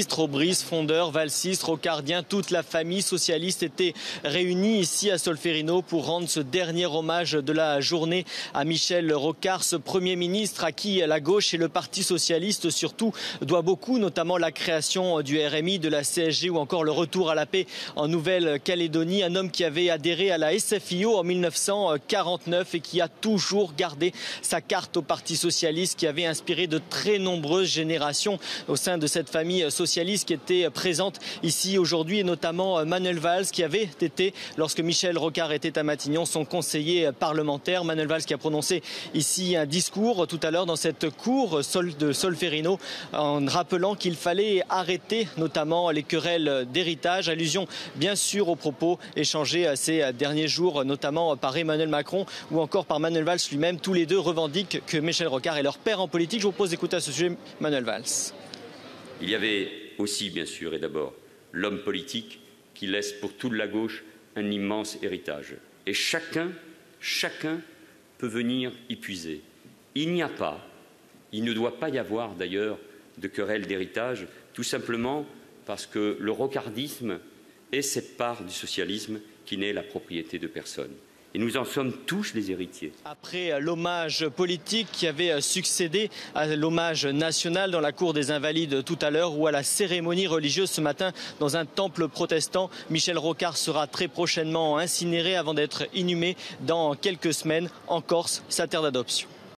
ministres, Aubry, Frondeur, Valsis, Rocardien, toute la famille socialiste était réunie ici à Solferino pour rendre ce dernier hommage de la journée à Michel Rocard, ce Premier ministre à qui la gauche et le Parti socialiste surtout doit beaucoup, notamment la création du RMI, de la CSG ou encore le retour à la paix en Nouvelle-Calédonie. Un homme qui avait adhéré à la SFIO en 1949 et qui a toujours gardé sa carte au Parti socialiste, qui avait inspiré de très nombreuses générations au sein de cette famille socialiste qui était présente ici aujourd'hui, et notamment Manuel Valls qui avait été, lorsque Michel Rocard était à Matignon, son conseiller parlementaire. Manuel Valls qui a prononcé ici un discours tout à l'heure dans cette cour de Solferino en rappelant qu'il fallait arrêter notamment les querelles d'héritage, allusion bien sûr aux propos échangés ces derniers jours notamment par Emmanuel Macron ou encore par Manuel Valls lui-même. Tous les deux revendiquent que Michel Rocard est leur père en politique. Je vous propose d'écouter à ce sujet Manuel Valls. Il y avait aussi bien sûr et d'abord l'homme politique qui laisse pour toute la gauche un immense héritage. Et chacun peut venir y puiser. Il ne doit pas y avoir d'ailleurs de querelle d'héritage, tout simplement parce que le rocardisme est cette part du socialisme qui n'est la propriété de personne. Et nous en sommes tous les héritiers. Après l'hommage politique qui avait succédé à l'hommage national dans la cour des Invalides tout à l'heure ou à la cérémonie religieuse ce matin dans un temple protestant, Michel Rocard sera très prochainement incinéré avant d'être inhumé dans quelques semaines en Corse, sa terre d'adoption.